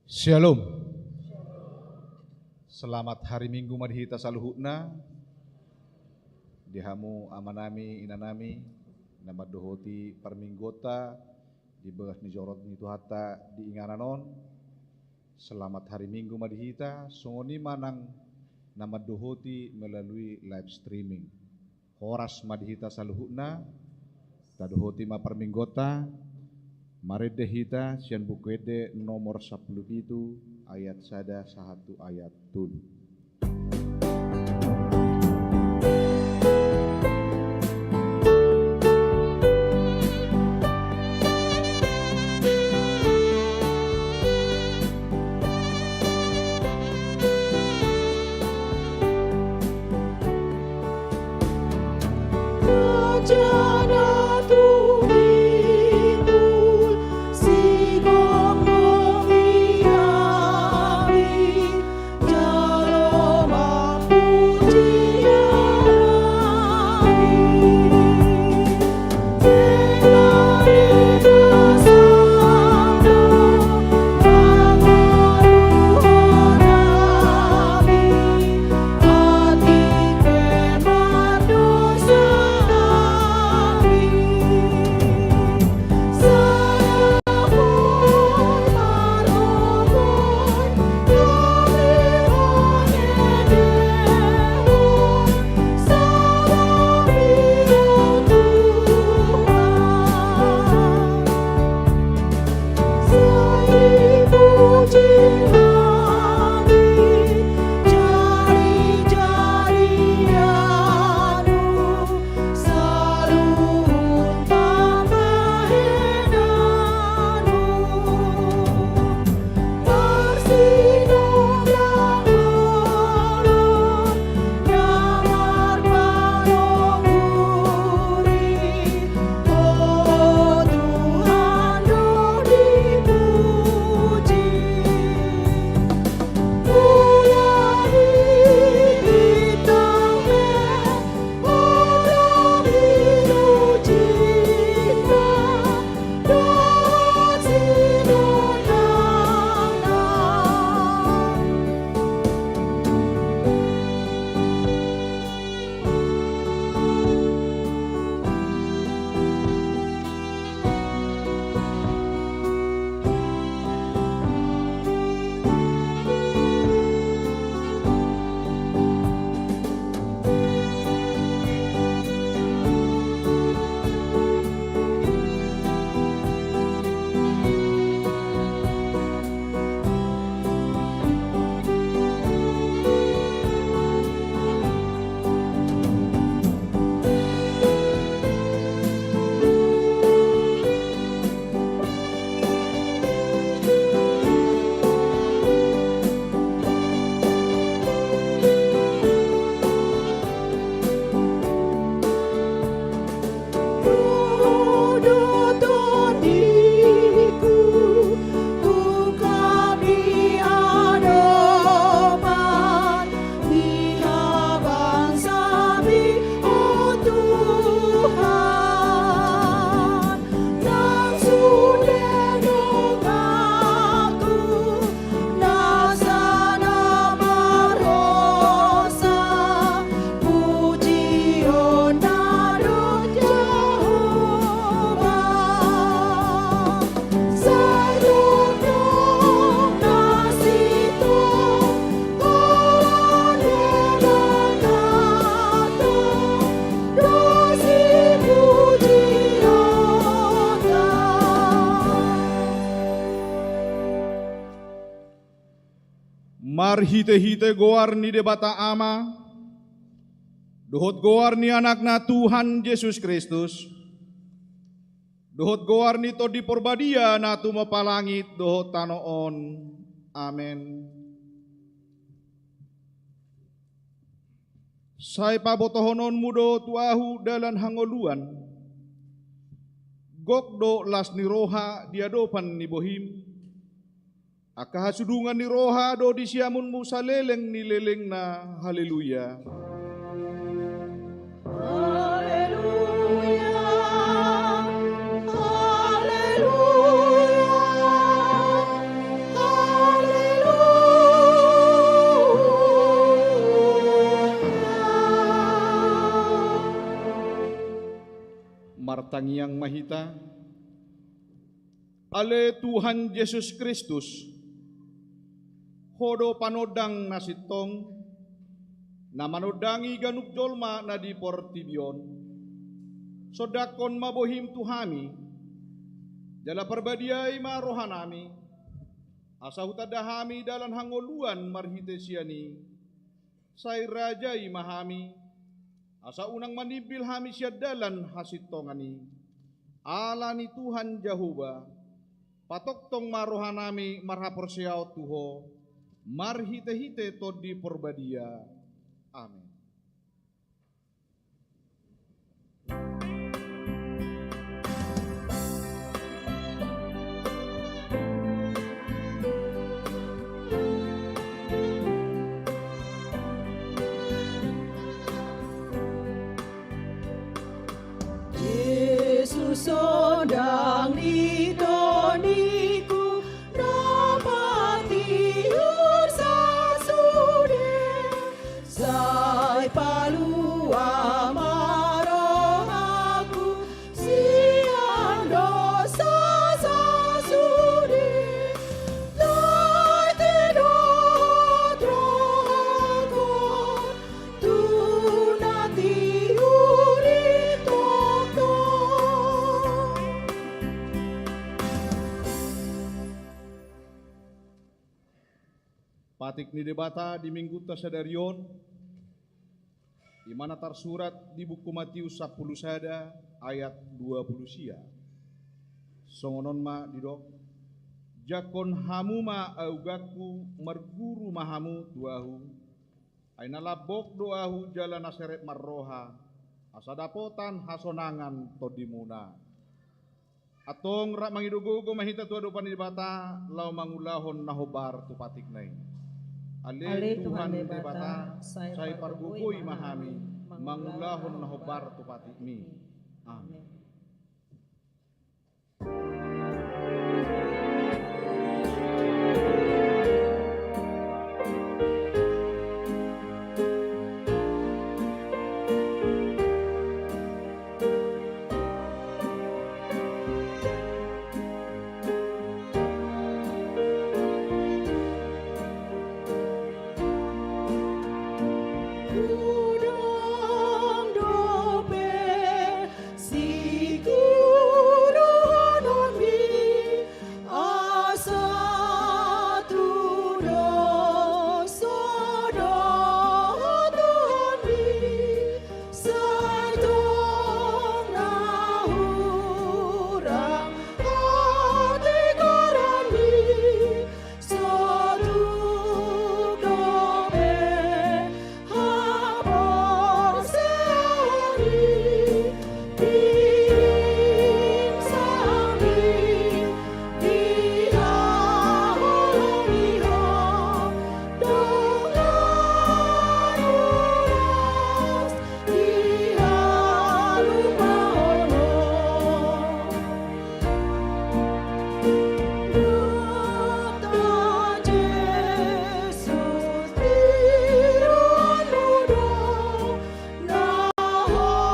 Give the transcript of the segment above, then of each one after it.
Shalom. Selamat hari Minggu madhita saluhutna. Dihamu amanami inanami nama dohoti parminggota di begas ni jorot ni tuhata di ingananon. Selamat hari Minggu madhita songoni manang nama dohoti melalui live streaming. Horas madhita saluhutna tadohoti ma parminggota. Marede hita sian bukwede nomor 10 itu ayat sada satu ayat tun. Marhite-hite goar ni debata ama, dohot goar ni anakna Tuhan Yesus Kristus, dohot goar ni to di porbadia natu mapalangit dohot tanoon, amen. Say pabotohonon mudo tuahu dalan hangoluan, gokdo las ni roha diadopan ni bohim, akahasudungan ni roha do di siamun mu saleleng ni leleng na haleluya. Haleluya, haleluya, Martangiang mahita, ale Tuhan Yesus Kristus, hodo panodang nasitong, na manodangi ganuk jolma na di portibion, sodakon mabohim tuhami, jala perbadiai marohanami, asa hutadahami dalan hangoluan marhitesiani, say rajai mahami, asa unang manibil hami siya dalan hasitongani, ala ni Tuhan Jahuba, patoktong marohanami marhapor siyaw tuho, marhite-hite to di porbadia. Amin. Yesus sedang ditoniku rapati ursasude sai palua marong aku siang dosa sasude lai tidot rohku tunati uri tokto. Patik ni debata di minggu tasadarion, di mana tersurat di buku Matius 10 sada ayat 20 sia. Songonon ma didok, jakon hamu ma augaku merguru mahamu tuahu, aina labok doahu jalan naseret marroha, asadapotan hasonangan todimuna. Atong rak mangidugo mahita tua dopan di bata, lau mangulahon nahobar tu patik nai. Ale Tuhan debata, say pargugoi mahami, mangulahon nahobar tu patik mi. Amin. Udang dope si guru nonbi asa tudo sodo nonbi sartong nahurang hati karani soduk dope habor sehari tim sami dihaholongiho dengan uras dihalumaholo. Dokter Yesus biruan muda, naholong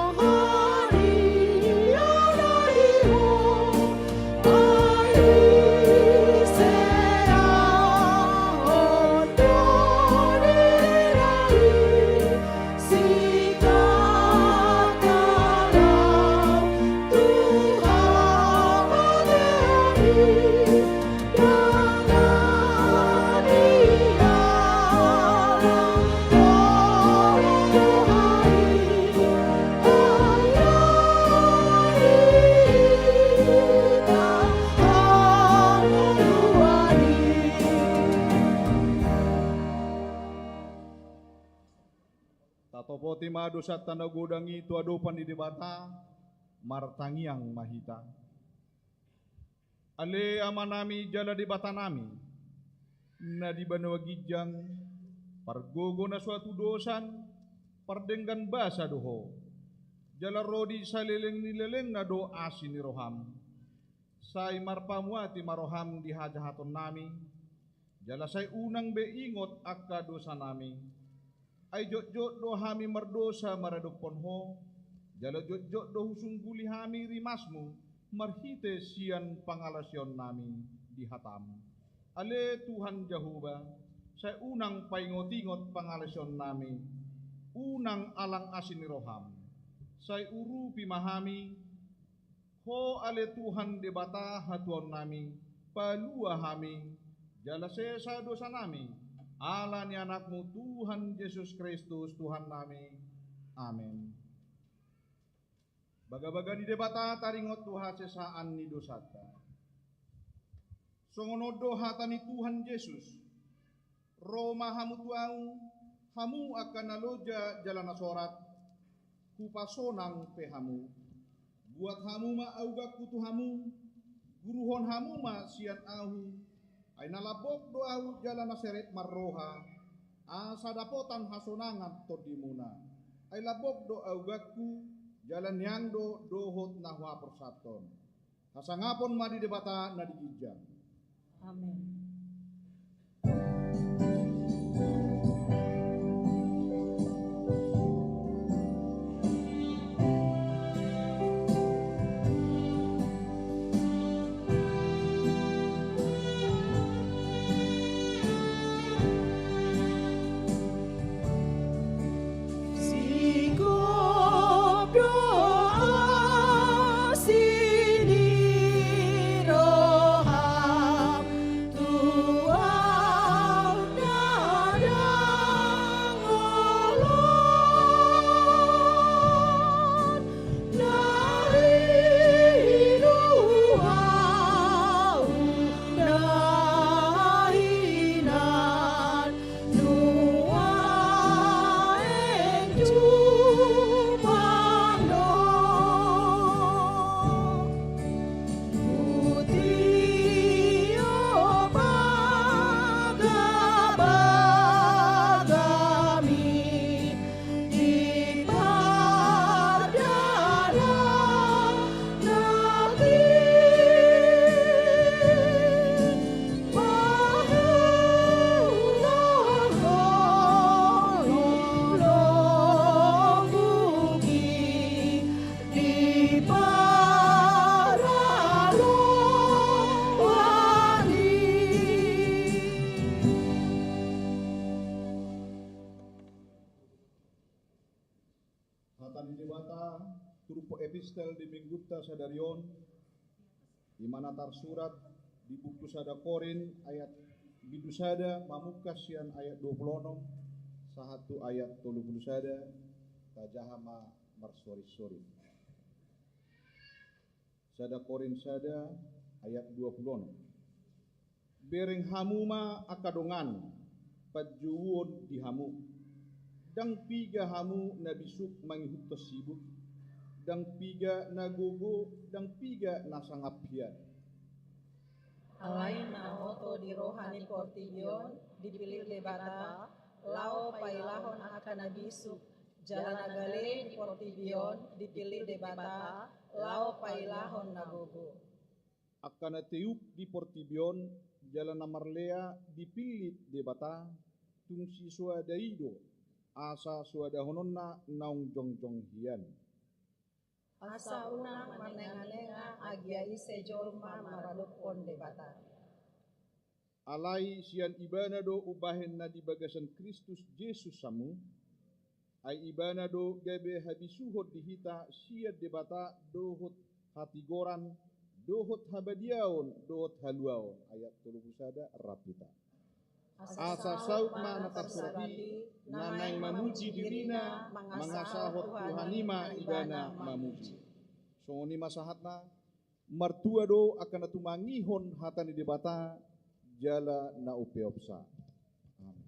rohani anaiho, ai seahon donirai, sikap kalau Tuhan menjadi dengan dialah Tatopoti madosat tanda godangi tu adopan di debata, martangiang mahita. Ale amanami jala debata nami, na di banawagijang, pargogo na suatu dosan, pardenggan basa doho, jala rodi sa leleng na do asin ni roham, say marpamuati maroham di hajahaton nami, jala say unang beingot akka dosa nami, Ay jot-jot do hami mardosa maradopon ho, jala jot-jot do husungguli hami rimasmu, marhite sian pangalasyon nami di hatam. Ale Tuhan Jehovah, sa unang paingot-ingot pangalasyon nami, unang alang asin ni roham, sa uru pimahami, ho ale Tuhan debata hatuan nami, palua hami, jala sa dosa nami, ala ni anakmu Tuhan Yesus Kristus Tuhan nami. Amin. Baga-baga di debata taringot Tuhan sesaan ni dosata. Songonodo hata ni Tuhan Yesus. Roma hamu tuau, hamu akan naloja jalan asorat, kupasonang pehamu. Buat hamu ma auga kutu hamu, guruhon hamu ma sian ahu, ay nalabok do ahu jalan aseret marroha, asa dapotan hasonangan todimuna, ay labok do augaku jalan yang do dohot nahwa persaton. Hasangapon madi debata na digijang. Amin. Sigop doa sini roham Tuhan dadang olon dari ruau dahinan nuaeng jumando Putio bagami di pardana lagi pahulah buki di paralowani. Hatan di debata turupo epistel di Mingguta sadarion, di mana tersurat di buku sada Korin ayat bidusada mamukas sian ayat 26 sahatu ayat 30 sada tajahama marsori-sori. Sada Korin sada ayat 26. Bereng hamuma akadongan pajuwon di hamu. Dang piga hamu nabisuk manghutos sibuk. Dang piga nagogo, dang piga nasangapian. Alain na oto di rohani portilyon, dipilih debata, lao pailahon akan nabisu, jalan agale di portilyon, dipilih debata, lao pailahon nagogo. Akan teuk di Portibion, jalan Namarlea dipilih debata, tungsi suadaido, asa suadahononna naung jongjong hian. Asa unang manenga-nenga agya ise jolma maradopon debata. Alai sian ibanado ubahen na di bagasan Kristus Yesus samu, ay ibanado gabe habisuhod dihita siya debata dohot hatigoran, dohot habadiaon, dohot haluaon. Ayat 30 sada rapita. Asa sauk ma natarsurati, nanay mamuji dirina, mangasahot Tuhanima ibana mamuji. So ni masahatna, martua do akan natumangihon hatan di debata, jala na upeopsa. Amin.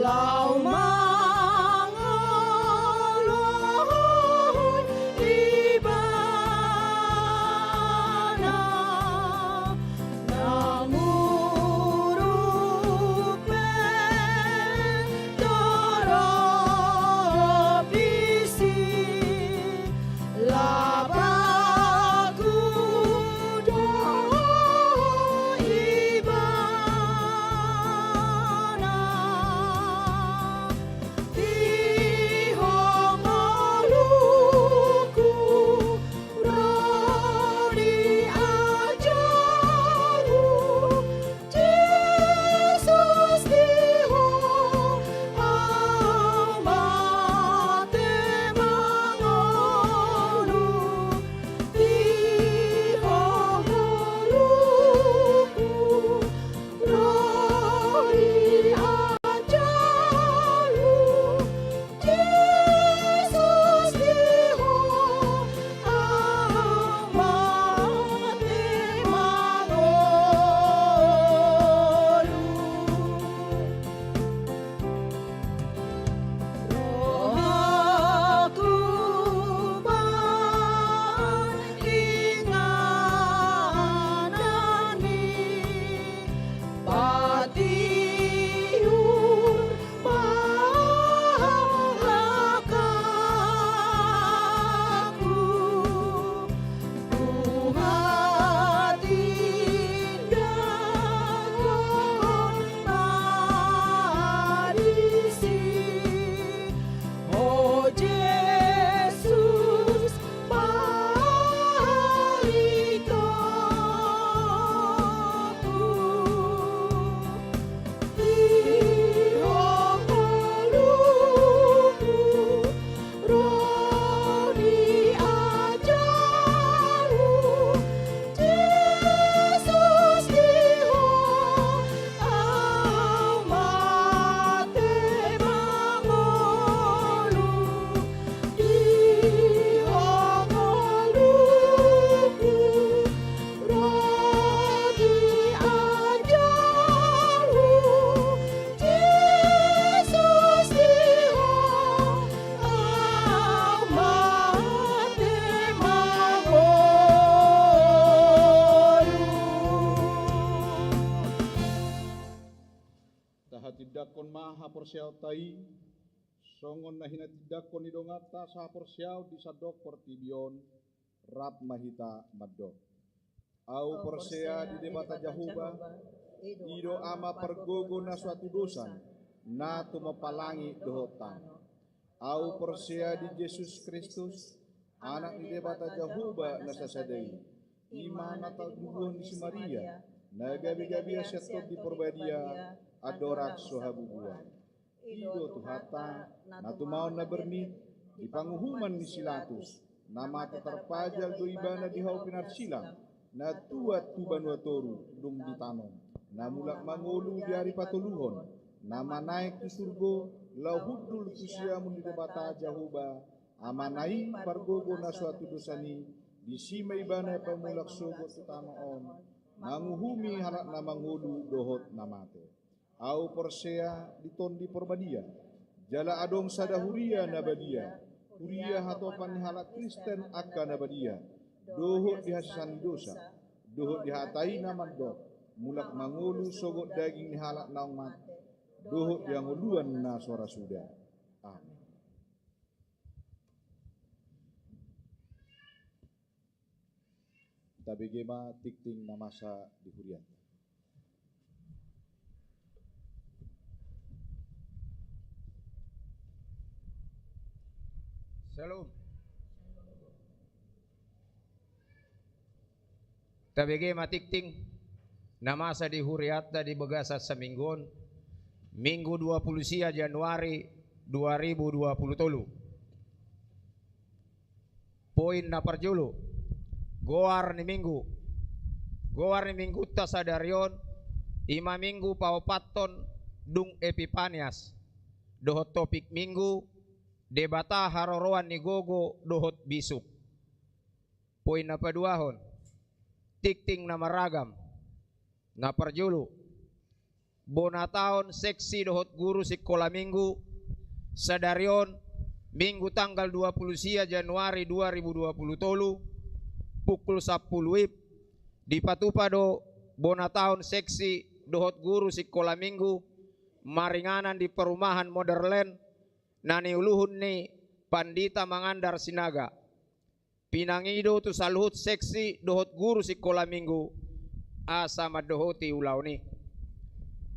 lau mangaloy ibana nangurupen torobisi labagudo ibana tihongoluku rodi ajaru Jesus tiho amate mangolu tihongoluku rodi ajaru Jesus tiho amate mangolu rohaku panlinganani patiur mahalakaku Tuhan marisi Oh Jesus palitoku tihongoluku rodi ajaru Jesus tiho amate mangolu tihongoluku rodi ajaru Jesus tiho amate mangolu. Tahatidakon maha porsiaw tai, songon nahina tidakon idongata sa porsiaw di sadok portibion, rap mahita madok. Au porsia di debata jahuba, ido ama pergogo na suatu dosan, na tumapalangi dohotan. Au porsia di Yesus Kristus, anak di debata jahuba na sasadai, imana talbuhon si Maria, na gabi-gabi setot di porbadia, adorak sohabubuan. Ido tuhata, na tumaon na bernit, di panguhuman ni Silatus, na mata terpajal do ibana di hau pinarsilang, na tuat tuban watoru dum ditanom, na mulak mangolu di hari patuluhon, na manaik di surgo, lau hudul kusiamun di debata jahuba, amanai pargogo na suatu dosani, di sima ibana pamulak sogo tutamaon, manguhumi harak na mangolu dohot na mate. Au porsea diton di porbadia, jala adong sadahuria nabadia, huria hatopan ni halak Kristen akan nabadia, dohot di hasisan dosa, dohot di hatai naman dok, mulak mangulu sogot daging ni halak naong mati, dohot yang uluan na suara sudah. Amin. Tabigema tikting namasa di hurian. Shalom. Tabigi matikting namasa di huriata di Begasa Seminggon Minggu 20 Januari 2023. Poin na parjulu Goar ni minggu ta sadarion 5 minggu paupaton dung Epipanias dohot topik minggu debata haroroan ni gogo dohot bisuk. Poin na paduahon tikting na maragam na parjulu bona taon seksi dohot guru sekolah minggu sadarion minggu tanggal 20 Januari 2020 pukul 10 WIB di Patupado bona taon seksi dohot guru sekolah minggu maringanan di perumahan Modern nani uluhun ni Pandita Mangandar Sinaga pinangido tu saluhut seksi dohot guru sekolah minggu asa madohoti ulau ni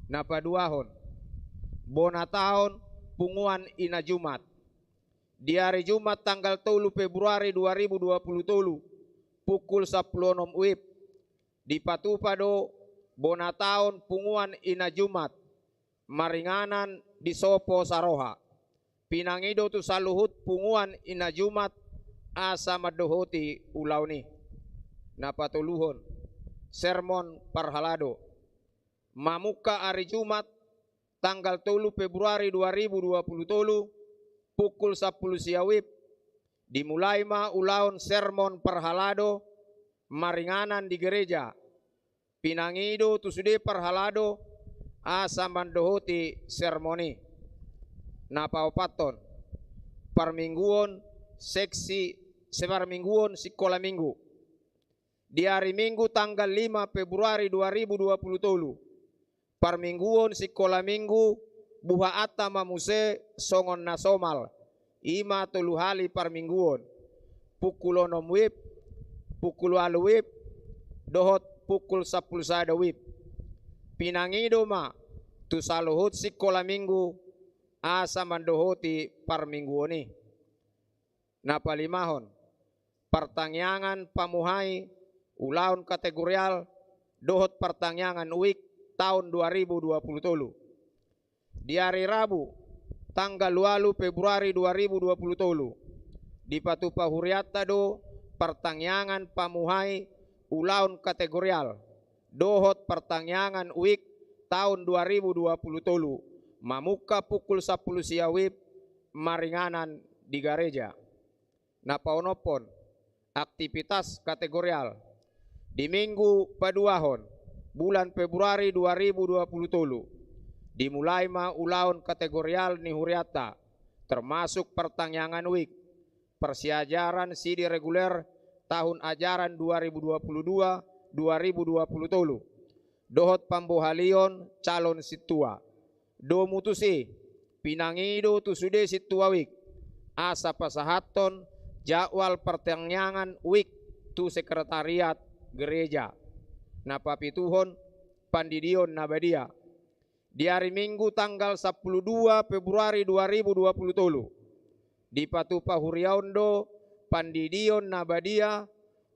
napaduahon bona taon punguan ina Jumat di hari Jumat tanggal 3 Februari 2020 pukul 10 WIB di Patupado bona taon punguan ina Jumat maringanan di Sopo Saroha pinangido tu saluhut punguan ina Jumat asa madohoti ulau ni napatuluhon sermon parhalado mamuka hari Jumat tanggal 3 Februari 2020 pukul 10 siawib dimulai ma ulaun sermon parhalado maringanan di gereja pinangido tu sude parhalado asa mandohoti sermoni napaopaton parmingguon seksi separmingguon sekolah minggu di hari Minggu tanggal 5 Februari 2020 parmingguon sekolah minggu buha atta mamuse songon nasomal ima tuluhali parmingguon pukul 6 WIB pukul 8 WIB dohot pukul 10 sada WIB pinangido ma tu saluhut sekolah minggu asa mandohoti parmingguoni napalimahon pertangyangan pamuhai ulaun kategorial dohot pertangyangan week tahun 2020 di hari Rabu tanggal 8 Februari 2020 di Patupa Huriata do pertangyangan pamuhai ulaun kategorial dohot pertangyangan week tahun 2020 mamuka pukul 10 siawib maringanan di gereja napaonopon aktivitas kategorial di minggu paduahon bulan Februari 2020 dimulai ma ulaun kategorial ni Huriata termasuk pertangyangan week persiajaran sidi reguler tahun ajaran 2022-2020 dohot pambohalion calon situa do mutusi pinangido tu sude situa week asa pasahaton jadwal pertangyangan week tu sekretariat gereja napapituhon pandidion nabadia di hari Minggu tanggal 12 Februari 2020 di Patupa Huriondo pandidion nabadia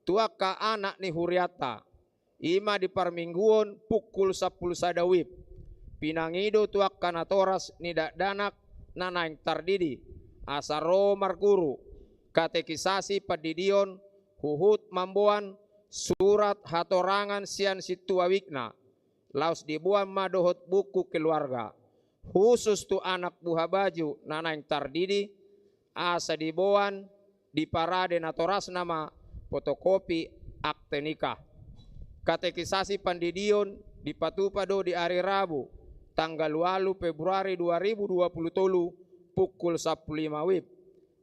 tuaka anak ni Huriata ima di parmingguon pukul 10 sadawib pinangido tuak kanatoras ni danak nanaing tardidi asaro marguru katekisasi padidion huhut mamboan surat hatorangan sian situawikna laus dibuang madohot buku keluarga khusus tu anak buah baju nanaing tardidi asa dibuang di parade natoras nama fotokopi akte nikah katekisasi pandidion di Patupado di hari Rabu tanggal 8 Februari 2020 pukul 15 WIB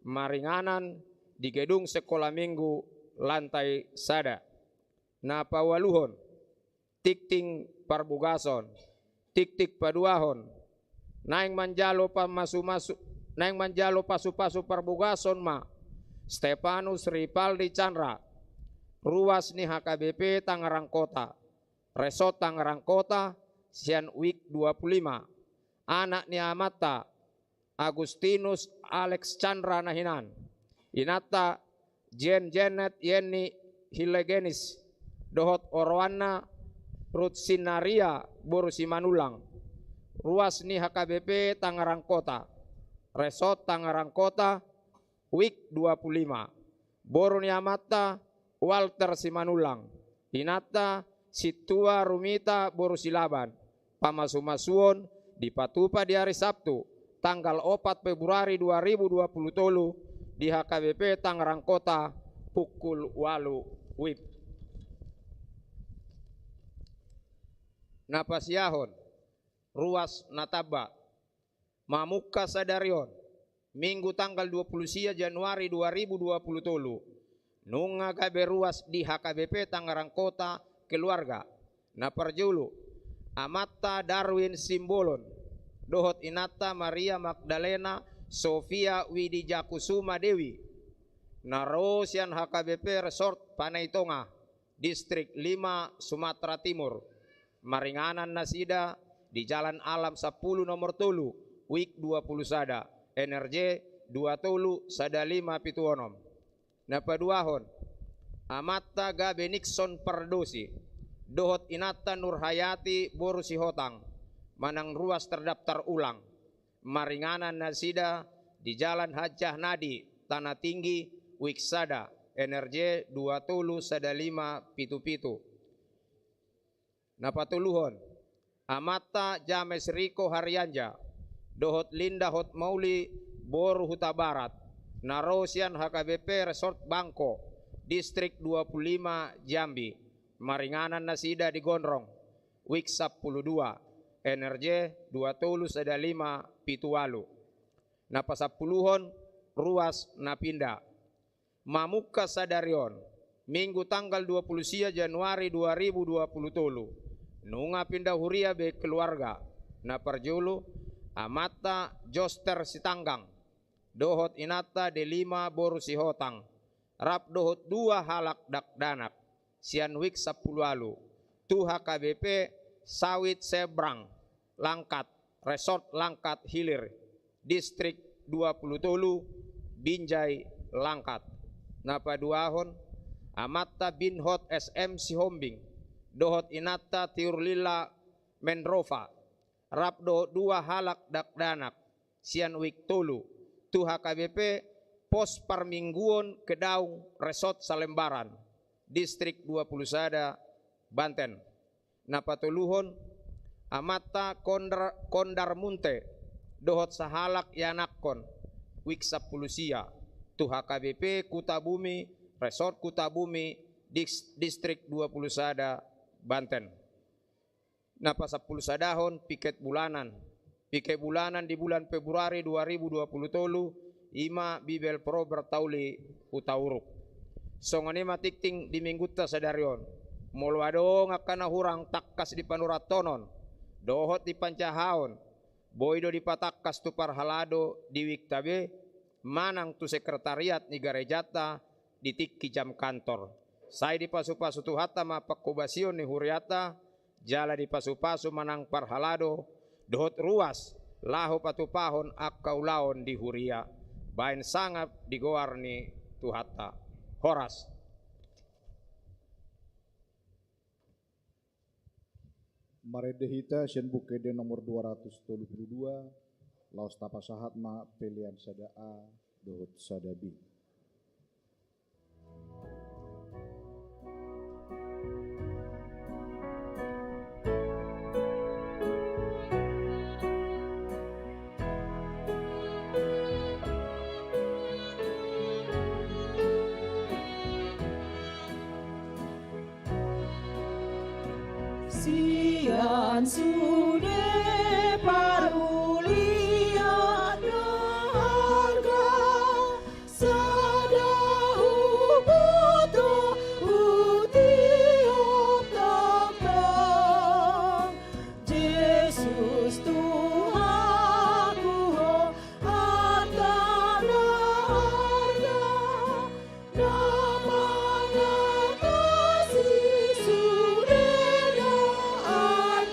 maringanan di gedung sekolah minggu lantai sada napawaluhon tikting parbugason tik-tik paduahon naing manjalo pasu-pasu parbugason ma Stefanus Ripaldi Chandra ruas ni HKBP Tangerang Kota Resort Tangerang Kota sian week 25 anak ni Amata Agustinus Alex Chandra Nahinan Inata Janet Yeni Hilegenis dohot Orwana Rutsinaria Borusimanulang ruas ni HKBP Tangerang Kota Resort Tangerang Kota week 25 Boroni Amata Walter Simanulang Inata Situa Rumita Borusilaban pamasumasuon di Patupa di hari Sabtu tanggal 4 Februari 2020 di HKBP Tangerang Kota pukul 8 WIB napasiahon ruas Nataba. Mamuka Sadarion, Minggu tanggal 20 Januari 2020. Nunga kabe ruas di HKBP Tangerang Kota keluarga. Naparjulu Amata Darwin Simbolon, dohot Inata Maria Magdalena Sofia Widijakusuma Dewi. Narosian HKBP Resort Panaitonga, Distrik 5 Sumatera Timur. Maringanan nasida di Jalan Alam 10 nomor tolu, Wik 20 sada, NRJ 2 tolu sada 5 pituonom. Napaduahon Amata Gabe Nixon Pardosi, dohot Inata Nurhayati Borusi Hotang, manang ruas terdaftar ulang. Maringanan nasida di Jalan Hajah Nadi, Tanah Tinggi, Wiksada, NRJ 2 tolu sada 5 pitu-pitu. Napatuluhon Amata James Riko Haryanja, dohot Linda Hot Mauli Boru Huta Barat. Narosian HKBP Resort Bangko, Distrik 25 Jambi. Maringanan nasida di Gondrong, Wiksap 12, NRJ 2 tolu sada 5 pitualu. Napasapuluhon ruas Napinda. Mamuka Sadarion, Minggu tanggal 20 Januari 2020. Nunga pindah huria be keluarga. Naparjulu Amata Joster Sitanggang, dohot Inata D5 Borusi Hotang. Rap dohot 2 halak dakdanak, sian wik 10 alu. Tu HKBP Sawit Sebrang, Langkat, Resort Langkat Hilir, Distrik 20 tolu, Binjai, Langkat. Napaduahon Amata Binhot SM Sihombing, dohot Inata Tiurlila Menrova. Rap dohot 2 halak dakdanak, sian wik tolu. Tu HKBP Pos Parmingguon Kedaung Resort Salembaran, Distrik 20 sada, Banten. Napatuluhon Amata Kondar Munte, dohot sahalak Yanakon, Wik 10 sia. Tu HKBP Kutabumi Resort Kutabumi, Distrik 20 sada, Banten. Napa 10 sadahon piket bulanan. Piket bulanan di bulan Februari 2020 tolu, ima Bibel Pro bertauli utauruk. Songani matikting di mingguta sadarion. Mulwado ngakana hurang takkas di panuratonon, dohot di pancahaon, boydo di patakkas tu parhalado di wiktabe, manang tu sekretariat ni garejata di tikki jam kantor. Saya di pasu-pasu tu hata mapakkubasion ni huriata, jala di pasu-pasu manang parhalado, dohot ruas, lahu patupahon akkaulaon di huria, bain sangap di goar ni tu hata. Horas. Maredehita Sien Bukede nomor 232, Laos Tapasahat Ma Pelian Sada A, Dohot Sada B. Sian sude parulia darga sada hubuto utiop takang Jesus Tuhanku hartana harga namanya kasih sudena anak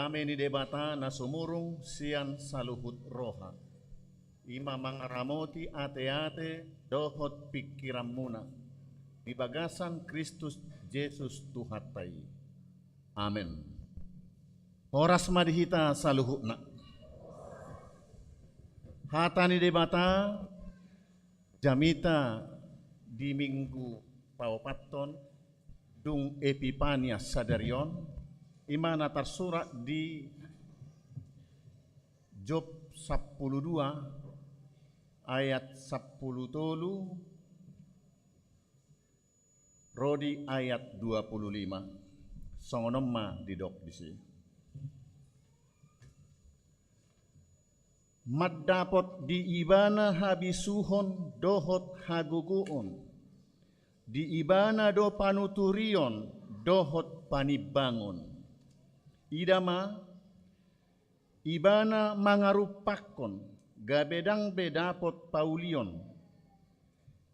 Jame ni debata na sumurung sian saluhut roha. Ima mangaramoti ate-ate dohot pikiran muna. Di bagasan Kristus Yesus Tuhatai. Amin. Horas madihita saluhutna. Hatani debata jamita di minggu paupaton dung Epipanias sadarion imana tersurat di Job 12 ayat 10 tolu Rodi ayat 25 songonomma didok disi. Maddapot di ibana habisuhon dohot haguguon. Di ibana do panuturion dohot panibangon. Idama ibana mangarupakon gabedang bedapot paulion.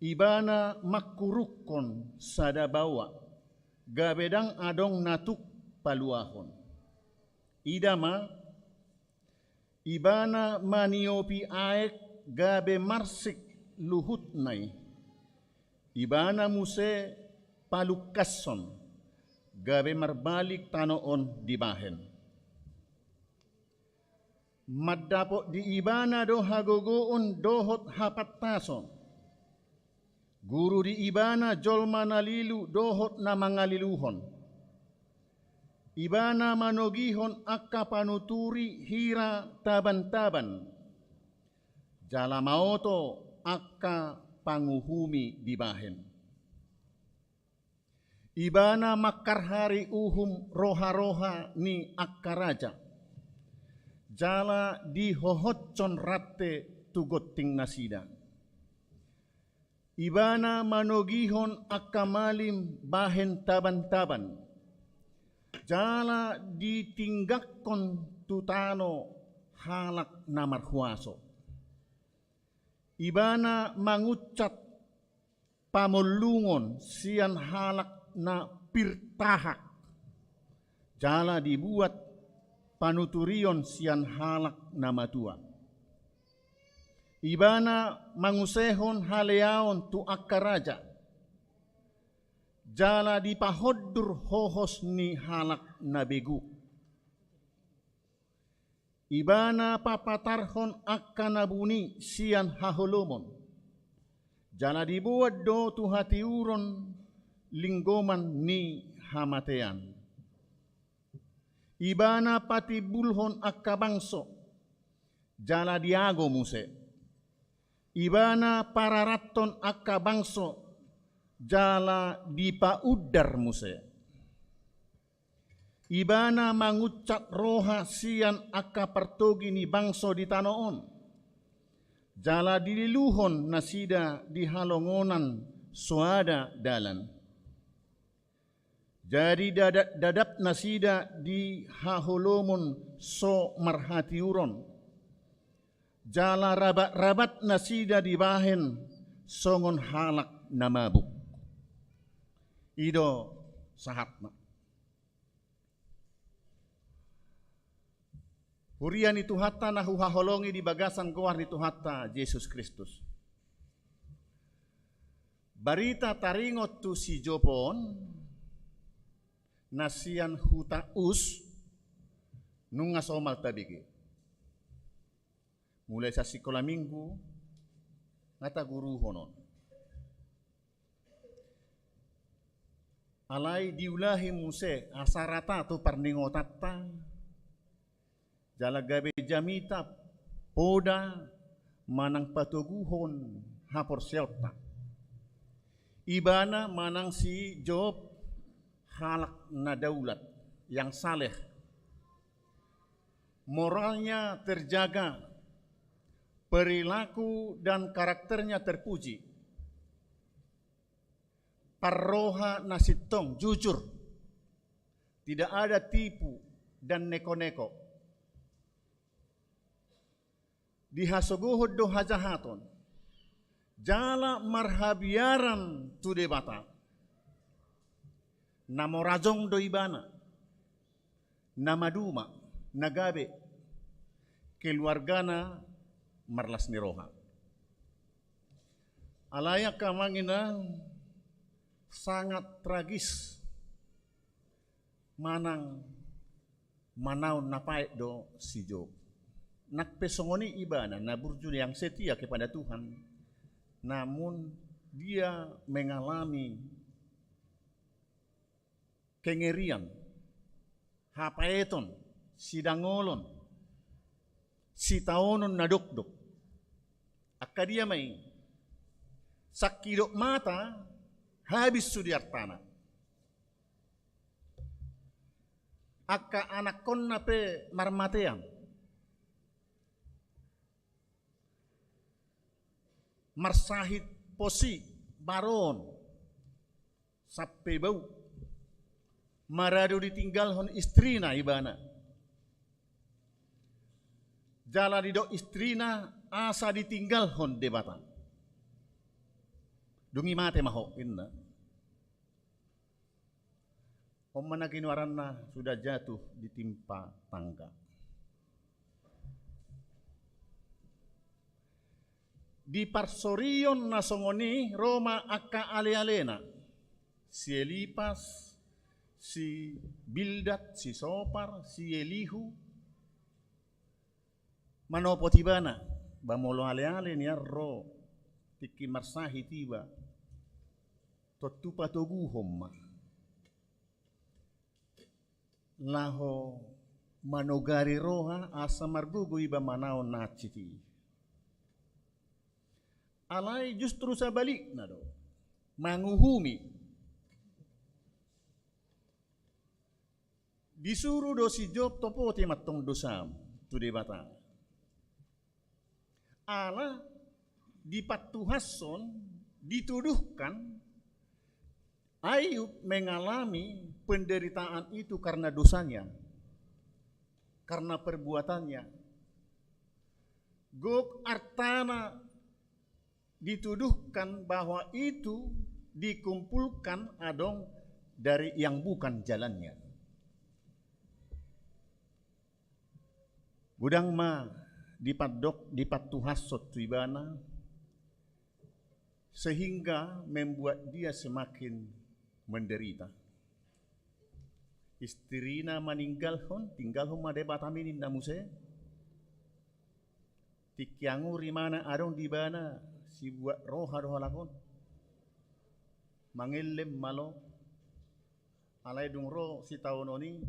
Ibana makurukon sadabawa gabedang adong natuk paluahon. Idama ibana maniopi aek gabe marsik luhut nai. Ibana muse palukasson gabe marbalik tanoon dibahen. Maddapot di ibana do hagogoon dohot hapatason. Guru di ibana jolma nalilu dohot na mangaliluhon. Ibana manogihon akka panuturi hira taban-taban. Jala maoto akka panguhumi dibahen. Ibana makarhari uhum roha-roha ni akka raja. Jala dihohotcon ratte tugoting nasida. Ibana manogihon akamalim bahen taban-taban. Jala ditinggakkon tutano halak na marhuaso. Ibana mangucat pamulungon sian halak na pirtahak. Jala dibuat panuturion sian halak na matua. Ibana mangusehon haleaon tu akkaraja. Jala dipahoddur hohos ni halak na begu. Ibana papatarhon akka nabuni sian haholomon. Jala dibuat do tu hatiuron linggoman ni hamatean. Ibana patibulhon akka bangso. Jala diago muse. Ibana pararaton akka bangso jala dipaudar muse. Ibana mangucat roha sian akka pertogi ni bangso di tanoon. Jala dililuhon nasida di halongonan suada dalan. Jadi dadap nasida di haholomon so marhatiuron. Jala rabat-rabat nasida dibahen songon halak na mabuk. Ido sahatna. Hurian itu hatta nahu haholongi di bagasan goar itu hatta Yesus Kristus. Barita taringot tu si Jopon nasian huta us nunga somal tabigi. Mulai sa sekolah minggu ngata guru honon. Alai diulahi muse asarata tu parningotatta jala gabe jamita poda manang patuguhon hapor selta. Ibana manang si Job halak na daulat yang saleh. Moralnya terjaga, perilaku dan karakternya terpuji. Parroha nasitong, jujur. Tidak ada tipu dan neko-neko. Dihasogohod do hajahaton. Jala marhabiaran tu debata. Namo rajong do ibana. Nama duma. nagabe keluargana marlas ni roha. Alaya kamangina sangat tragis manang manaon napae do si Job. Nakpesongoni ibana na burjul yang setia kepada Tuhan, namun dia mengalami kengerian, hapaeton, sidangolon, sitaonon na dukduk. Akka dia may sakidok mata habis sudiartana. Akka anak kon na pe marmatean. Marsahit posi baron sape bau marado ditinggal hon istrina ibana jala dido istrina asa ditinggal hon debata dungi mate maho inna omana kinuaranna sudah jatuh ditimpa tangga. Di parsorion na songoni Roma akka ale-alena si Elipas, si Bildad, si Sopar, si Elihu manopo tibana bamolo ale-ale ni arro tiki marsahi tiba totupa toguhom laho manogari roha asa margugu iba manaon naciti. Alai justru sabalik na do manguhumi disuruh do si Job topo ti matong dosam tu debata ala dipatuhason dituduhkan Ayub mengalami penderitaan itu karena dosanya, karena perbuatannya. Gog artana dituduhkan bahwa itu dikumpulkan adong dari yang bukan jalannya. Gudang ma dipatuhasot tuibana sehingga membuat dia semakin menderita. Istrina meninggalkan, tinggal homa debataminin namuse. Tikyangu rimana adong di bana si buat roha lakon. Mangilem malo alay dung ro si taononi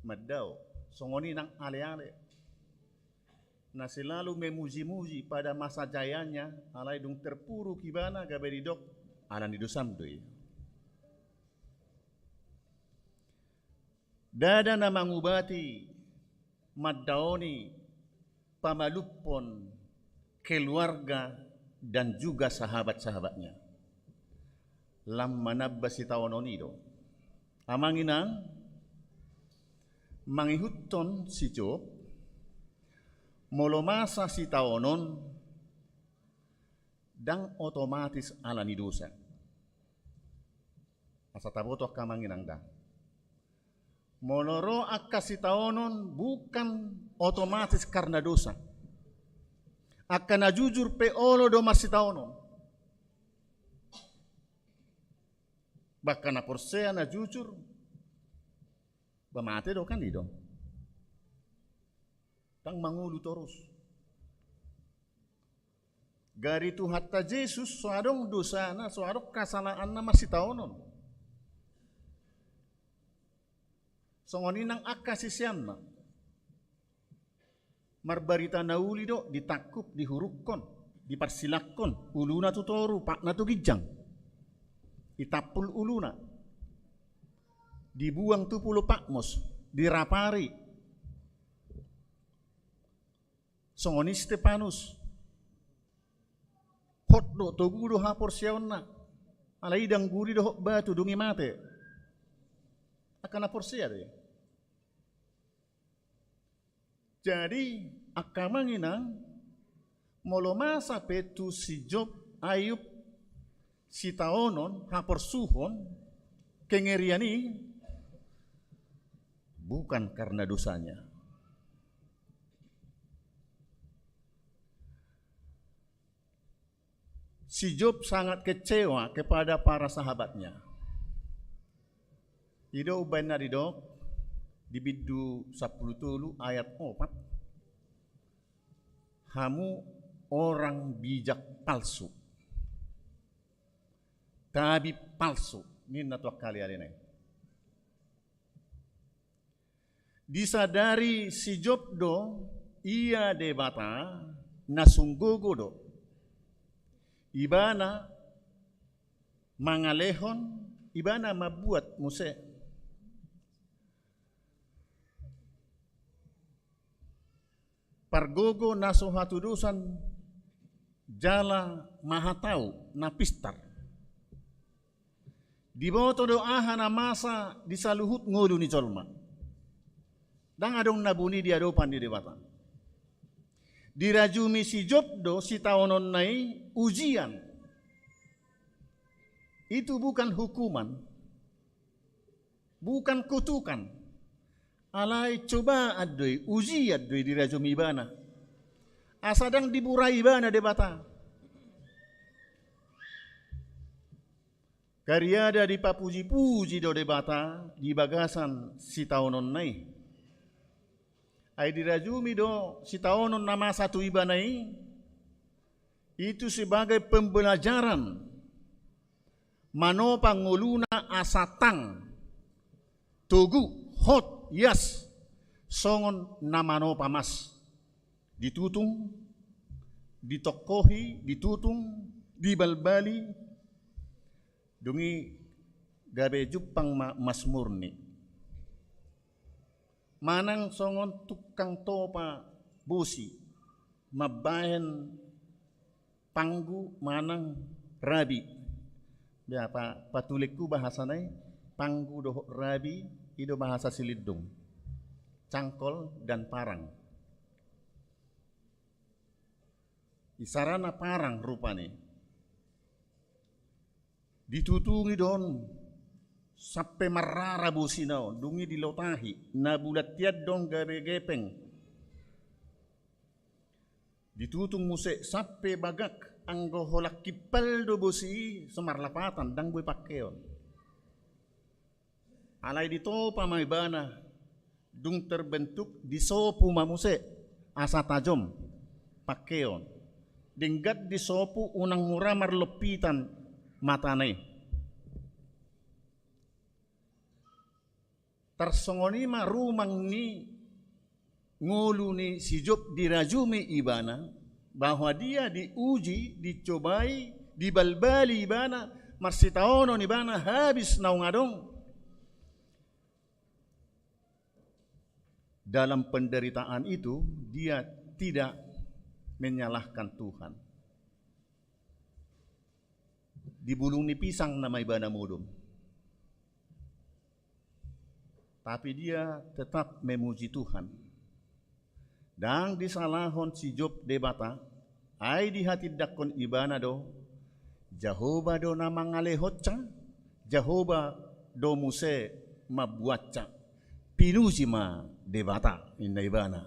maddaw songoni nang ale-ale. Na selalu memuji-muji pada masa jayanya alay dung terpuruk ibana gaberidok alan didosam doi. Dada na mangubati maddaoni pamalupon keluarga dan juga sahabat-sahabatnya. Lam manabba si taononido. Amanginang mangihutton si Job molomasa si taonon dan otomatis alani dosa. Asa taboto kamanginang da. Moloro akka si taonon bukan otomatis karena dosa. Akan jujur pe olo do masih taonon. Bahkan na porsea na jujur bamate do kan ido. Tang mangulu terus. Gari tu hatta Yesus soadong dosa na soadong kesalahan na masih taonon. Songoni nang akka sisian na. Marbarita nauli do ditakup dihurukon dipersilakon uluna tutoru pak na tu gijang itapul uluna dibuang tu pulau Patmos dirapari songoni Stefanus hot do togudo hapor siawana alai dang guri do batu dungi mate akan hapor sia deh. Jadi akamangina molomasa petu si Job Ayub si taonon hapor suhon kengeriani bukan karena dosanya si Job sangat kecewa kepada para sahabatnya. Ido ubaina didok di bidu 10 ayat 4. Kamu orang bijak palsu. Tabi palsu. Ini natuak kali ini. Disadari si Job do ia debata nasunggugo do. Ibana mangalehon, ibana mabuat muse. Pargogo nasuhatudusan jala mahatau napistar. Diboto doahan na masa disaluhut ngulu ni colma. Dang adong nabuni di adopan di debata. Dirajumi si Job do si taonon nai ujian. Itu bukan hukuman. Bukan kutukan. Alai coba adoi, uji adoi dirajumi ibana. Asadang diburai ibana debata. Karyada di papuji-puji do debata di bagasan si taonon nai. Ay dirajumi do si taonon nama satu ibanai itu sebagai pembelajaran mano panguluna asatang tugu hot yes songon namano pamas ditutung ditokohi ditutung dibalbali dungi gabe jupang masmurni manang songon tukang topa busi mabayan panggu manang rabi biapa patulikku bahasanay panggu doh rabi itu bahasa silidung cangkol dan parang isarana parang rupane ditutungi don sampai marara businao dungi dilotahi nabulat tiad dong gabe gepeng ditutung musik sampai bagak anggo holak kipal do busi semarlapatan dang boy pakeon alai ditopa may bana dung terbentuk disopu mamuse asa tajom pakeon denggat disopu unang muramar lepitan matanay tersongoni ma rumang ni ngulu ni si Job dirajumi ibana bahwa dia diuji, dicobai, dibalbali ibana marsitaono ibana habis naungadong dalam penderitaan itu dia tidak menyalahkan Tuhan. Dibulung ni pisang nama ibana mudum. Tapi dia tetap memuji Tuhan. Dan disalahon si Job debata, ay di hati dakon ibana do, Jehovah do na mangalehotca, Jehovah do muse mabuatca, pinuji ma debata inna ibana.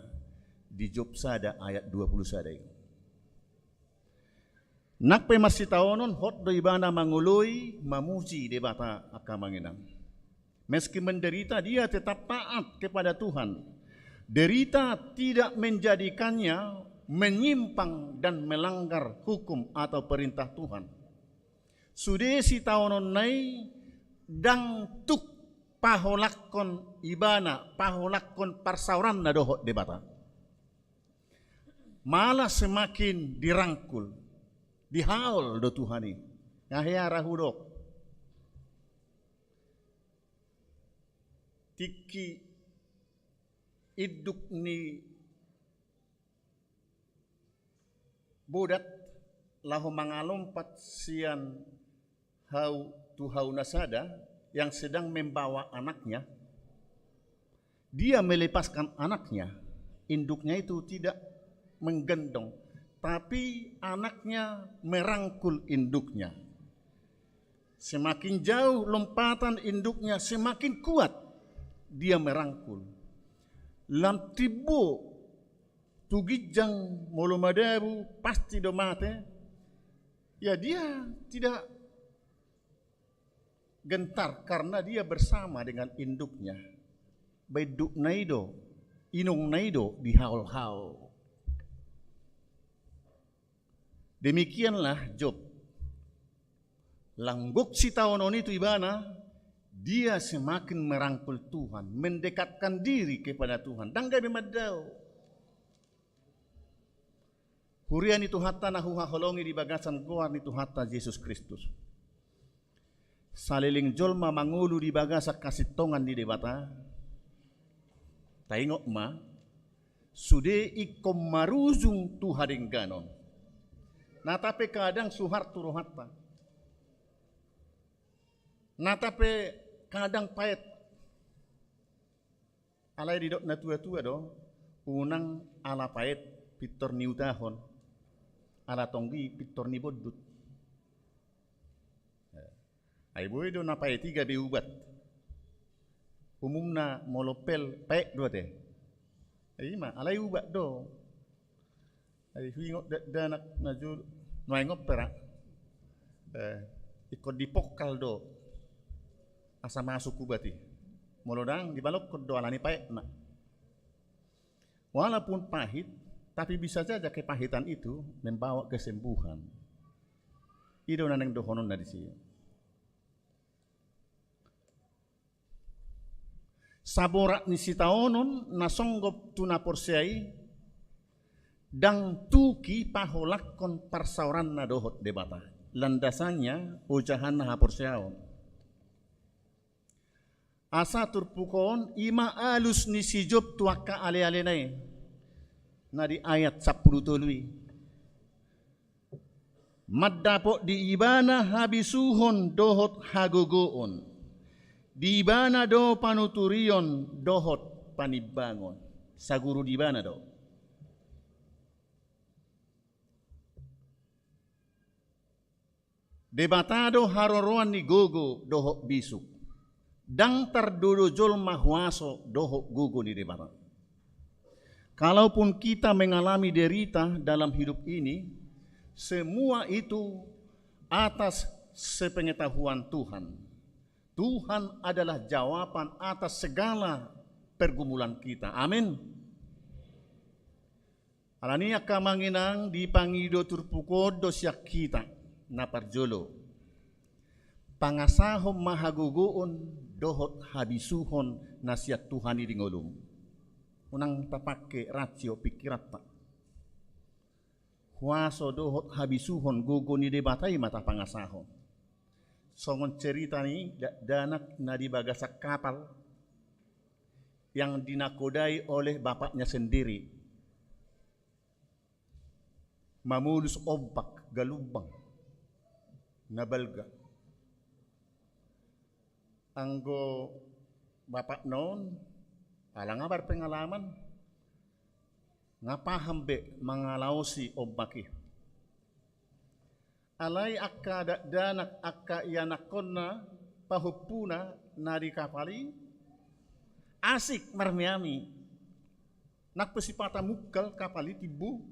Di Job sada ayat 20 sada itu. Nakpe masitaonon hot do ibana mangului mamuji debata akamanginang. Meski menderita dia tetap taat kepada Tuhan. Derita tidak menjadikannya menyimpang dan melanggar hukum atau perintah Tuhan. Sudesi taonon nai dang tuk paholakon ibana, paholakon parsauran na dohot debata. Malah semakin dirangkul, dihaul do Tuhani. Yahya rahudok. Tiki iduk ni bodat lahu mangalompat sian hau tuhau nasada yang sedang membawa anaknya. Dia melepaskan anaknya, induknya itu tidak menggendong, tapi anaknya merangkul induknya. Semakin jauh lompatan induknya, semakin kuat dia merangkul. Lantibo tugijang molomadabu pasti do mate. ya dia tidak gentar karena dia bersama dengan induknya. Beduk naido, inung naido di haul-haul. Demikianlah Job. Langguk si taonon itu ibana, dia semakin merangkul Tuhan, mendekatkan diri kepada Tuhan. Dangga bimadau. Hurian itu hatta nahu haholongi di bagasan goar itu hatta Yesus Kristus. Saliling jolma mangulu di bagasa kasitongan di debata. Taingok ma, sude ikom maruzung Tuhan ganon. Nah tapi kadang suhar turu hatta. Nah tapi kadang pahit. Alai didok na tua-tua do, unang ala pahit pitor ni utahon, ala tonggi pitor ni bodut. Ay boy do na pahit tiga biubat. Umumna molopel pahit dua teh. Ay ma alai ubat do. Ay huingok danak najul noengop perak. Ikut dipokal do. Asa masuk kubati. Molodang dibalok ke do alani pahit na. Walaupun pahit, tapi bisa saja kepahitan itu membawa kesembuhan. Ido naneng dohonon na di sini. Saborak ni sitaonon nasonggop tuna porsiai dang tuki paholakon parsauran na dohot debata. Landasannya ujahan na porsiaon. Asa turpukon ima alus ni si Job tuaka ale-ale nai. Na di ayat 10 tului. Maddapo di ibana habisuhon dohot hagogoon. Di ibana do panuturion dohot panibangon. Saguru di ibana do. Debatado haroroan ni gogo dohot bisuk. Dang terdodo jol mahwaso dohot gogo ni debata. Kalaupun kita mengalami derita dalam hidup ini, semua itu atas sepengetahuan Tuhan. Tuhan adalah jawaban atas segala pergumulan kita. Amin. Alania kamanginang dipangido turpuko dosyak kita naparjolo. Pangasahom mahaguguon dohot habisuhon nasihat Tuhan di ngolum. Unang tapake rasio pikirat pak. Huaso dohot habisuhon gugo ni debatai mata pangasahon. Songon cerita ni danak na di bagasak kapal yang dinakodai oleh bapaknya sendiri. Mamulus ombak galubang nabalga. Anggo bapak non alang abar pengalaman ngapaham be mangalausi ombaki. Alai akka danak akka ianakonna pahupuna nari kapali asik marmiami nak pesipata mukal kapali tibu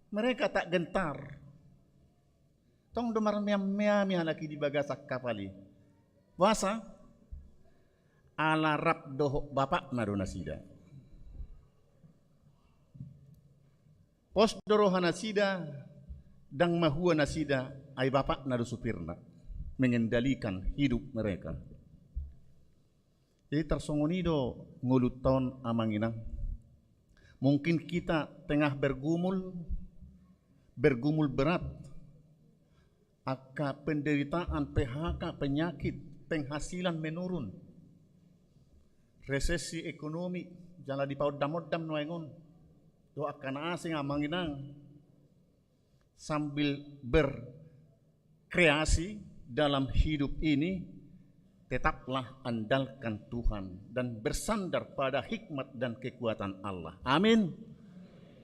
mereka tak gentar tong do marmiami halaki di bagasak kapali puasa ala rap doho bapak naruna sida pos dorohana sida dang mahua nasida ay bapak naru supirna mengendalikan hidup mereka. Jadi tersongonido nguluton amanginang. Mungkin kita tengah bergumul berat. Aka penderitaan PHK, penyakit, penghasilan menurun. Resesi ekonomi, jala di paud damodam noengon. Doakan asing amanginang. Sambil berkreasi dalam hidup ini, tetaplah andalkan Tuhan dan bersandar pada hikmat dan kekuatan Allah. Amin.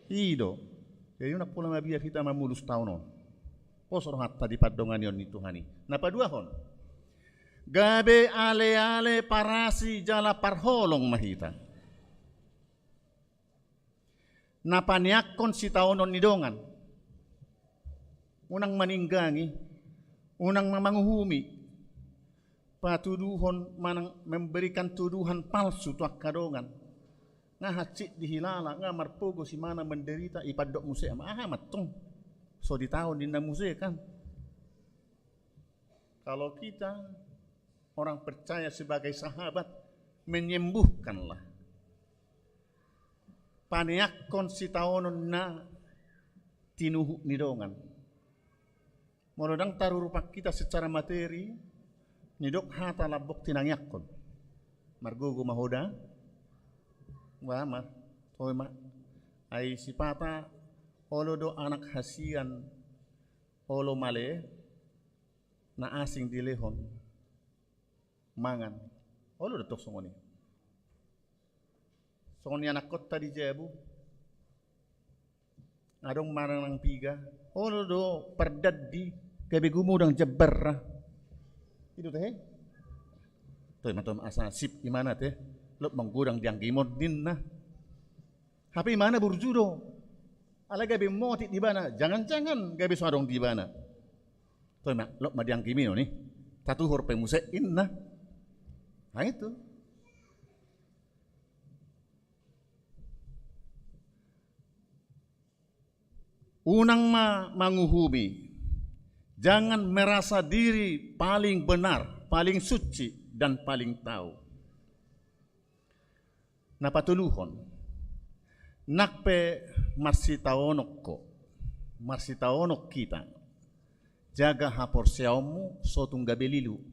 Ido. Jadi nak pulang biar kita mamulus tahun. Posor hatta di padongan yon itu hani. Napa dua hon? Gabe ale-ale parasi jala parholong mahita. Napa niakon si taonon nidongan. unang maninggangi, unang mamanguhumi, patuduhon manang memberikan tuduhan palsu tuak kadongan. Nga hacik dihilala, nga marpogo si mana menderita ipadok musik ama matong. So di tahun dinda musik kan. Kalau kita orang percaya sebagai sahabat menyembuhkanlah. Paniakon si taonon na tinuhu nidongan. Morodang tarurupak kita secara materi, nidok hata labok tinangyakon. Margogo mahoda, wama, toima, ay sipata, olo do anak hasian, olo male, na asing dilehon, mangan, olo do tok songoni. Songoni anak kota di Jebu, adong marang ng piga, olo do perdaddi, gabi gumudang jabarra. Itu teh, toy matom asa sip imana teh, lo menggudang diang gimon din na. Tapi mana burjudo, ala gabi moti di bana, jangan-jangan gabi suadong di bana. Toy mak lo madiang gimino nih, tatuhur pemuse inna. Nah itu. Unang manguhumi, jangan merasa diri paling benar, paling suci, dan paling tahu. Napatuluhon, nakpe marsitaonok ko, marsitaonok kita, jaga hapor siyamu sotung gabe lilu.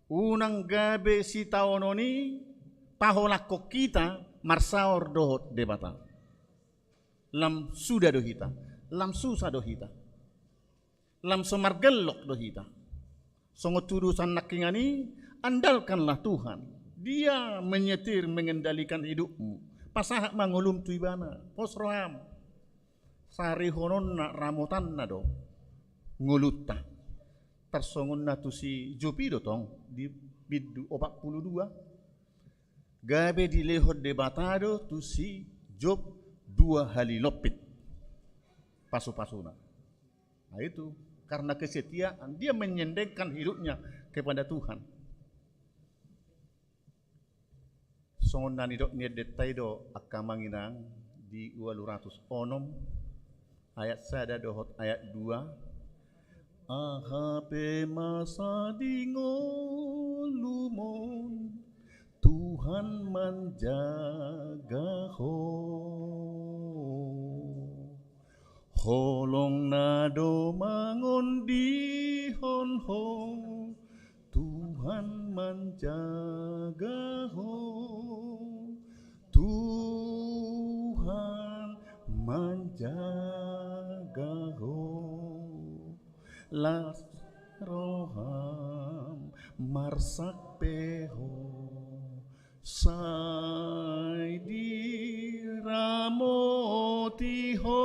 Unang gabe si taononi, paholak ko kita, marsaor dohot debata. Lam sudah dohita, lam susah dohita, lam somargelok dohita. Songot tudusan nakingani, andalkanlah Tuhan. Dia menyetir, mengendalikan hidupmu. Pasahak mangulum tuibana, posroham. Sari honon na ramutan na do, nguluta. Tersongon na tu si Jopi do tong, di bidu 42. Gabe di lehot debatado tu si Job 2 kali lopit pasu-pasuna. Nah itu karena kesetiaan dia menyendengkan hidupnya kepada Tuhan. Songon nani dok ni detai do akamanginang di 200 onom ayat sada dohot ayat 2. Ahape masa dingo lumon Tuhan menjaga ho, holong nado mangon di hon ho, Tuhan menjaga ho, Tuhan menjaga ho, las roham marsak peho. Sai diramoti ho,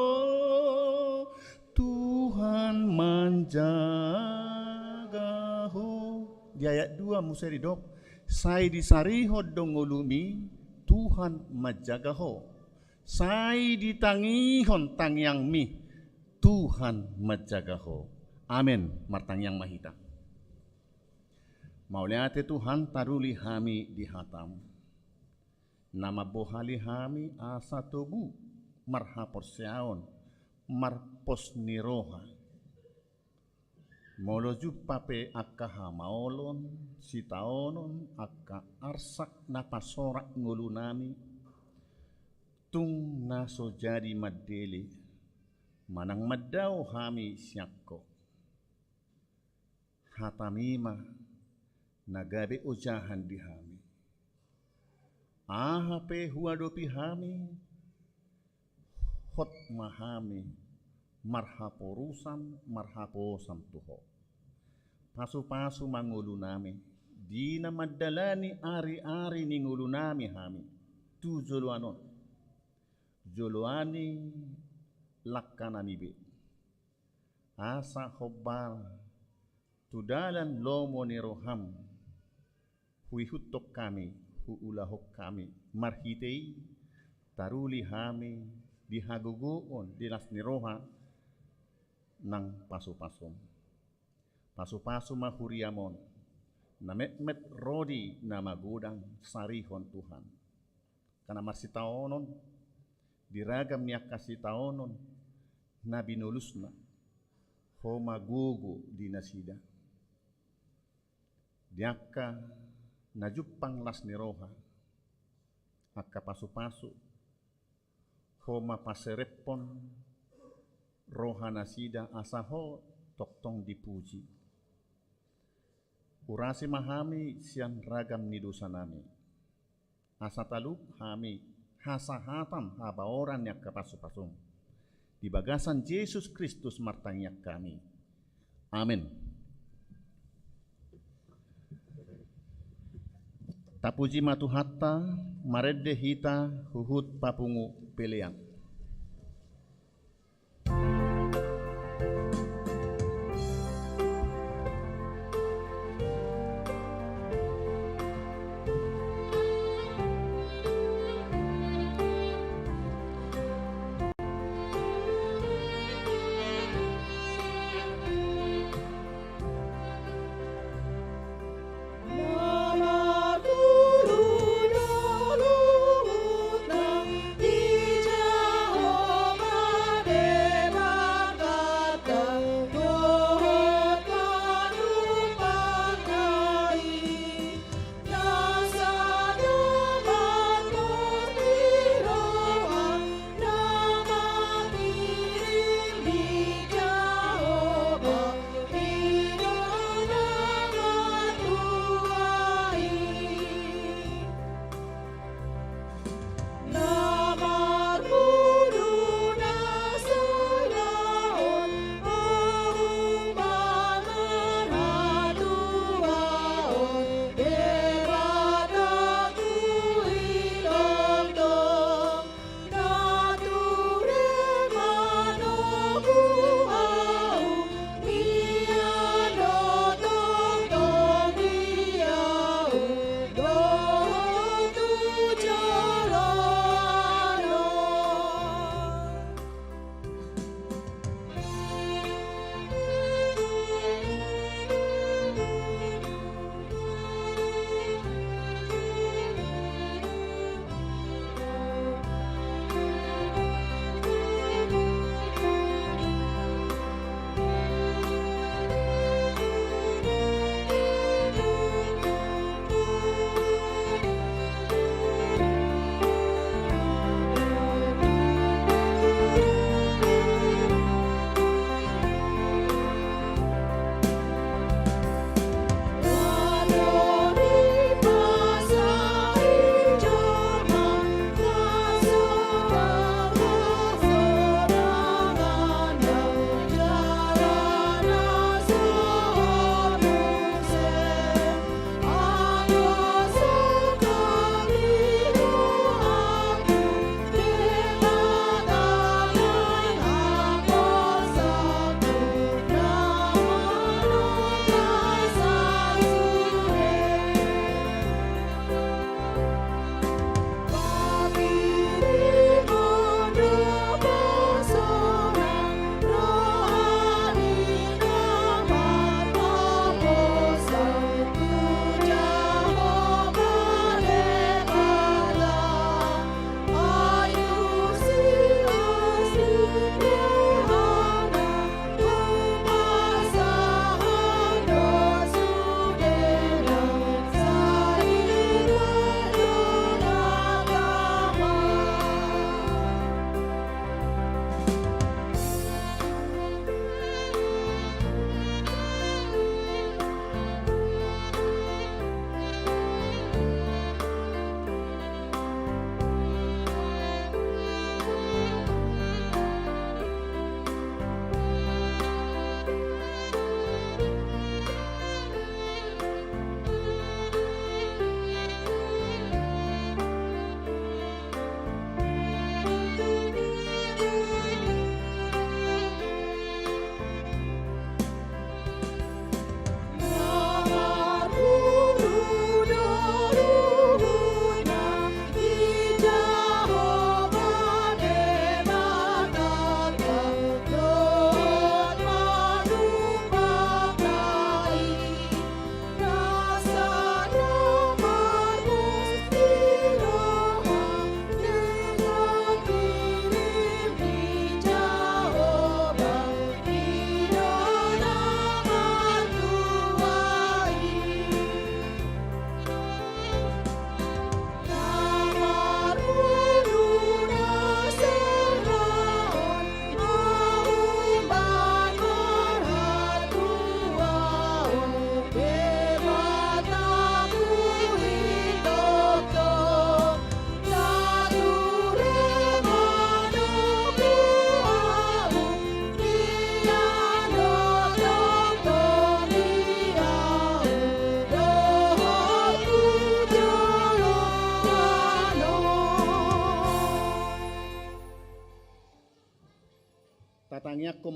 Tuhan menjaga ho. Di ayat 2 museri dok, sai disariho dongolumi, Tuhan menjaga ho. Sai ditangihon tangyang mi, Tuhan menjaga ho. Amin, martangyang mahita. Mauliate Tuhan taruli hami di hatam. Nama bohali hami asa tobu marhapor seaon marpos niroha. Moloju pape akka hamaolon sitaonon akka arsak napasorak ngulunami tung naso jadi madeli manang madau hami syakko. Hatamima nagabe ujahan di hami. Ahape huadopi hami, hot mahami, marhaporusan, marhaposam tuho. Pasu-pasu mangulunami, dina madalani ari-ari ningulunami hami. Tu joluanon, joluani lakkananibe. Asa hobbal, tudalan lomo niroham, huihutok kami, huulahok kami, marhitei, taruli hami, dihaguguon, dinas niroha, nang pasu-pasum. Pasu-pasum mahuriamon, na met rodi na magudang sarihon Tuhan. Karena masih taonon, diragam niya kasih taonon, na binulusna, ho magugu di nasida. Diaka najupang las ni roha, akka pasu-pasu, ho mapaserepon, roha nasida asaho toktong dipuji. Urasi mahami sian ragam ni dosa nami. Asa talup hami hasahatam habaoran yak kapasu-pasum. Di bagasan Yesus Kristus martangyak kami. Amin. Tapuji matuhatta maredde hita huhut papungu peleang. Nama turun luhut na ija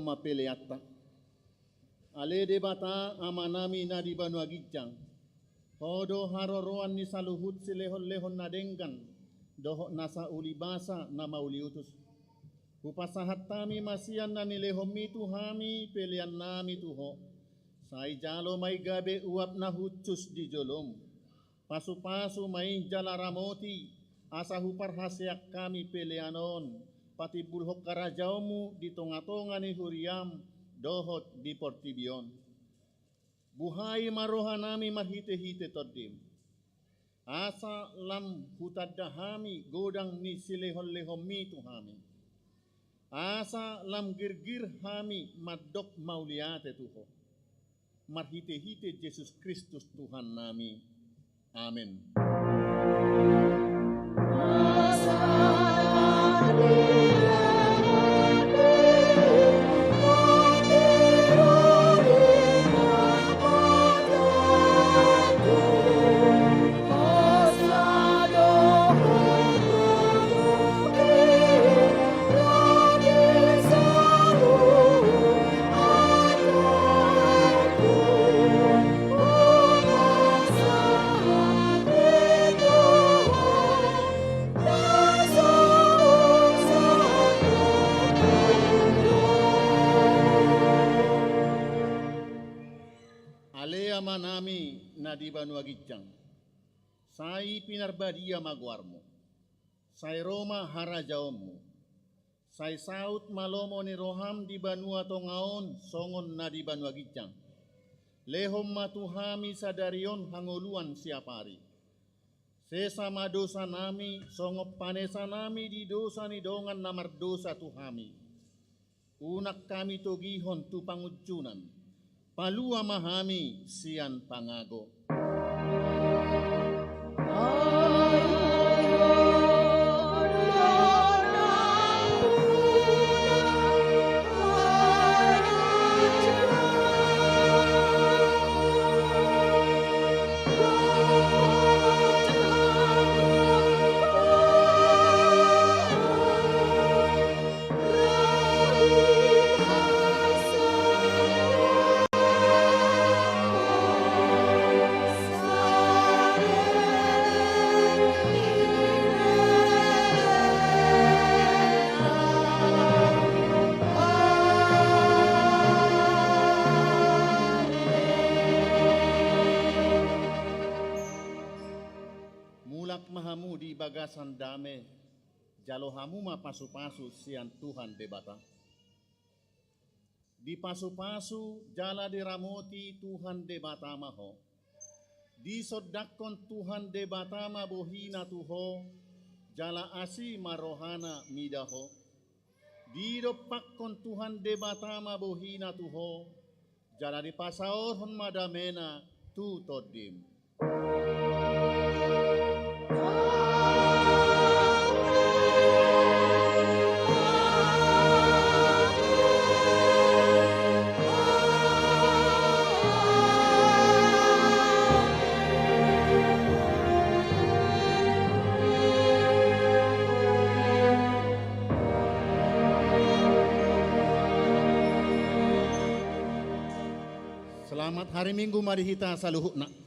mapeleatta. Ale debata amanami na di Banua Gijang. Hodo haroroan ni saluhut silehon-lehon na denggan. Doho nasa ulibasa na mauliutus. Upasahat tami masian na nilehomi tuhami pelian nami tuho. Sai jalo may gabe uap na hutsus di jolom. Pasu-pasu may jalaramoti. Asa huparhasyak kami pelianon. Pati bulhok karajaumu di tonga-tonga ni huriam. Dohot di Portibion. Buhay marohanami mahite-hite todim. Asa lam hutadahami godang ni silehon-lehomi tuhami. Asa lam girgir hami madok mauliate tuho. Marhite-hite Yesus Kristus Tuhan nami. Amin. Manami na di Banua Gijang. Sai pinarbadia magwarmo. Sai Roma harajaommu. Sai saut malomo ni roham di Banua Tongaon songon na di Banua Gijang. Lehom matuhami sadarion hangoluan siapari. Sesama dosa nami songop panesa nami di dosa ni dongan namar dosa tuhami. Unak kami togihon tu pangujunan. Palua mahami sian pangago. Mahamu di bagasan dame, jalohamu ma pasu-pasu sian Tuhan debata. Di pasu-pasu jala diramoti Tuhan debata maho. Di sodakon Tuhan debata ma bohina tuho, jala asi marohana midaho. Di dopakon Tuhan debata ma bohina tuho, jala di pasaorhon madamena tu todim. Selamat hari Minggu mari kita saluhukna.